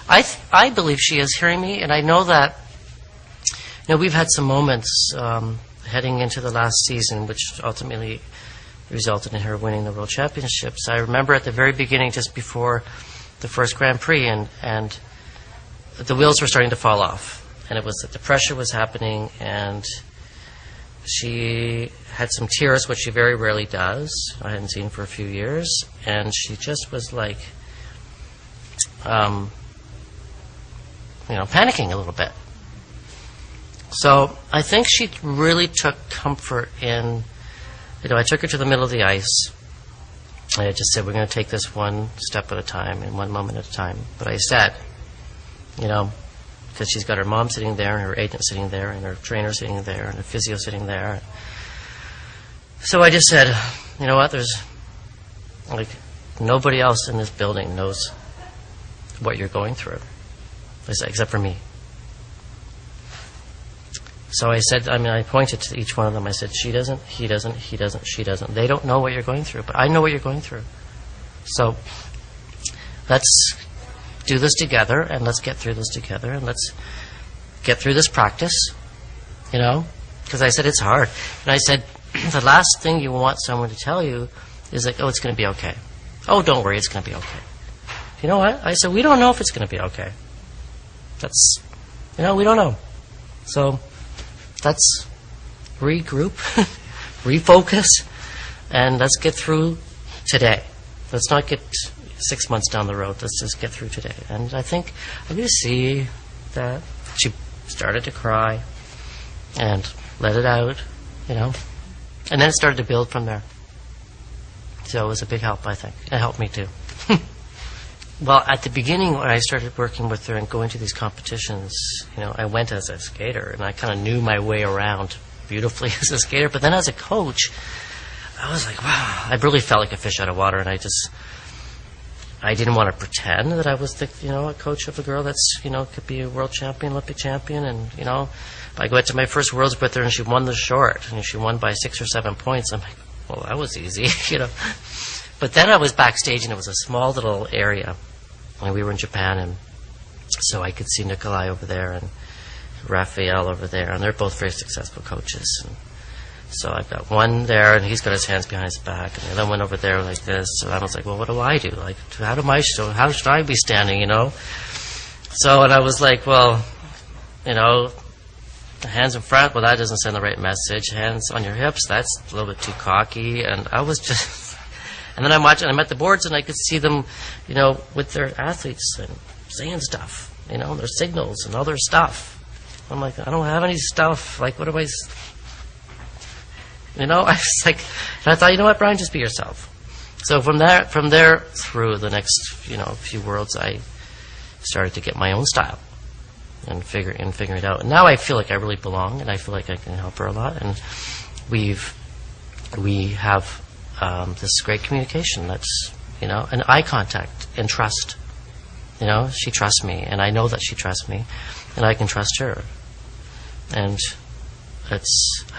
I believe she is hearing me, and I know that, we've had some moments heading into the last season, which ultimately resulted in her winning the World Championships. I remember at the very beginning, just before the first Grand Prix, and the wheels were starting to fall off. And it was that the pressure was happening, and she had some tears, which she very rarely does. I hadn't seen for a few years. And she just was like, panicking a little bit. So I think she really took comfort in, I took her to the middle of the ice. I just said, we're going to take this one step at a time and one moment at a time. But I said, because she's got her mom sitting there, and her agent sitting there, and her trainer sitting there, and her physio sitting there. So I just said, you know what, there's, nobody else in this building knows what you're going through, except for me. So I said, I pointed to each one of them. I said, she doesn't, he doesn't, he doesn't, she doesn't. They don't know what you're going through, but I know what you're going through. So let's do this together, and let's get through this together, and let's get through this practice, because I said it's hard. And I said, the last thing you want someone to tell you is like, oh, it's going to be okay. Oh, don't worry, it's going to be okay. You know what? I said, we don't know if it's going to be okay. That's, we don't know. So let's regroup, refocus, and let's get through today. Let's not get 6 months down the road. Let's just get through today. And I think I could see that she started to cry and let it out, and then it started to build from there. So it was a big help, I think. It helped me too. Well, at the beginning when I started working with her and going to these competitions, I went as a skater, and I kind of knew my way around beautifully as a skater. But then as a coach, I was like, wow, I really felt like a fish out of water, and I didn't want to pretend that I was a coach of a girl that's, could be a world champion, Olympic champion. And, I went to my first Worlds with her, and she won the short, and she won by 6 or 7 points. I'm like, well, that was easy, But then I was backstage, and it was a small little area. And we were in Japan, and so I could see Nikolai over there and Raphael over there, and they're both very successful coaches. And so I've got one there, and he's got his hands behind his back, and the other one over there like this. So I was like, well, what do I do? Like, how should I be standing, So, and I was like, well, hands in front, well, that doesn't send the right message. Hands on your hips, that's a little bit too cocky. And I was just, and then I'm at the boards, and I could see them, with their athletes and saying stuff, their signals and all their stuff. I'm like, I don't have any stuff. Like, what do I... I was like, and I thought, you know what, Brian, just be yourself. So from there through the next, few worlds, I started to get my own style and figuring it out. And now I feel like I really belong, and I feel like I can help her a lot. And we have this great communication that's, and eye contact and trust. She trusts me, and I know that she trusts me, and I can trust her. And I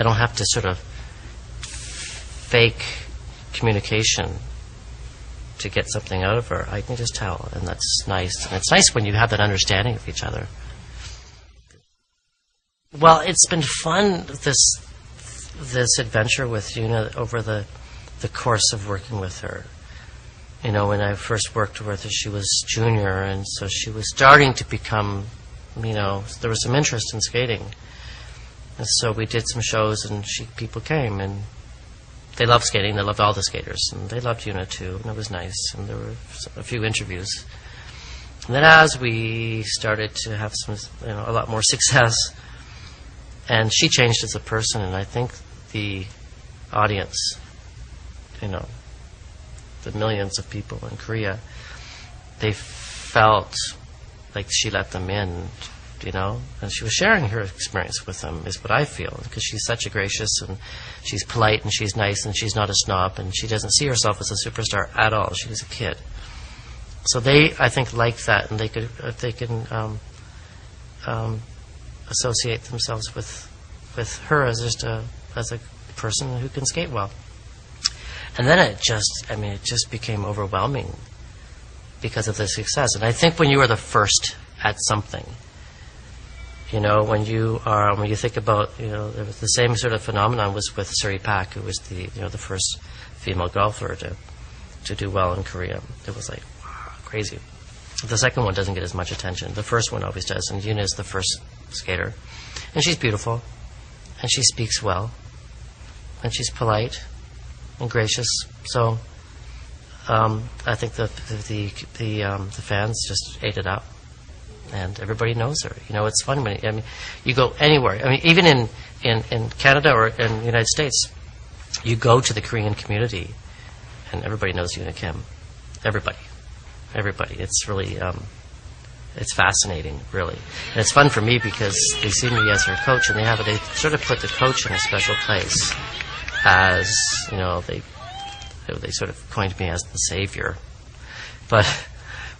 don't have to sort of fake communication to get something out of her. I can just tell, and that's nice. And it's nice when you have that understanding of each other. Well, it's been fun, this adventure with Yuna over the course of working with her. When I first worked with her, she was junior, and so she was starting to become, there was some interest in skating. And so we did some shows, and people came, and they loved skating. They loved all the skaters, and they loved Yuna too, and it was nice. And there were a few interviews. And then as we started to have some, a lot more success, and she changed as a person, and I think the audience, the millions of people in Korea, they felt like she let them in, and she was sharing her experience with them, is what I feel, because she's such a gracious, and she's polite, and she's nice, and she's not a snob, and she doesn't see herself as a superstar at all. She was a kid. So they, I think, like that, and they can associate themselves with her as as a person who can skate well. And then it just became overwhelming because of the success. And I think when you are the first at something, when you think about, there was the same sort of phenomenon was with Suri Pak, who was the first female golfer to do well in Korea. It was like, wow, crazy. The second one doesn't get as much attention. The first one always does. And Yuna is the first skater. And she's beautiful. And she speaks well. And she's polite and gracious. So I think the fans just ate it up. And everybody knows her. It's fun when you go anywhere. Even in Canada or in the United States, you go to the Korean community, and everybody knows Yuna Kim. Everybody. It's really, it's fascinating, really. And it's fun for me because they see me as their coach, and they sort of put the coach in a special place, as they sort of coined me as the savior. But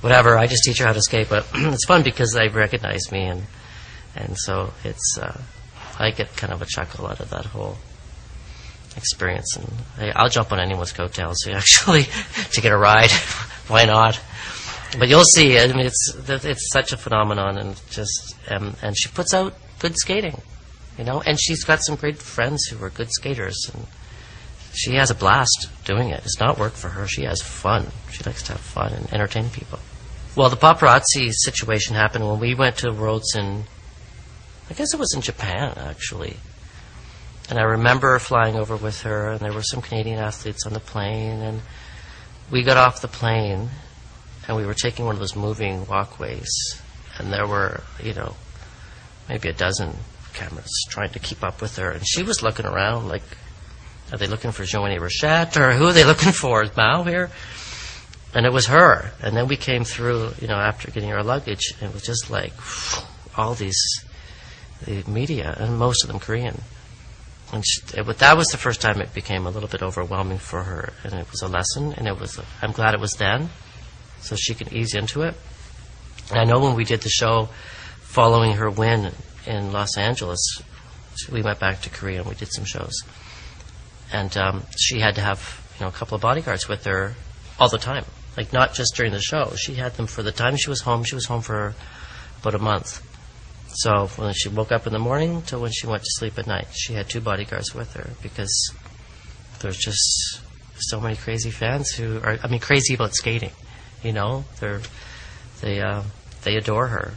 whatever, I just teach her how to skate. But it's fun because they recognize me, and so it's I get kind of a chuckle out of that whole experience. And I'll jump on anyone's coattails actually to get a ride. Why not? But you'll see. It's such a phenomenon, and she puts out good skating, and she's got some great friends who are good skaters, and she has a blast doing it. It's not work for her. She has fun. She likes to have fun and entertain people. Well, the paparazzi situation happened when we went to Worlds I guess it was in Japan, actually. And I remember flying over with her, and there were some Canadian athletes on the plane, and we got off the plane, and we were taking one of those moving walkways, and there were, maybe a dozen cameras trying to keep up with her, and she was looking around like, are they looking for Joanie Rochette, or who are they looking for? Is Mao here? And it was her. And then we came through, after getting our luggage, and it was just like all the media, and most of them Korean. And that was the first time it became a little bit overwhelming for her, and it was a lesson, and I'm glad it was then, so she could ease into it. And I know when we did the show following her win in Los Angeles, we went back to Korea and we did some shows. And she had to have a couple of bodyguards with her all the time, like not just during the show. She had them for the time she was home. She was home for about a month. So when she woke up in the morning till when she went to sleep at night, she had 2 bodyguards with her because there's just so many crazy fans who are, crazy about skating. They adore her,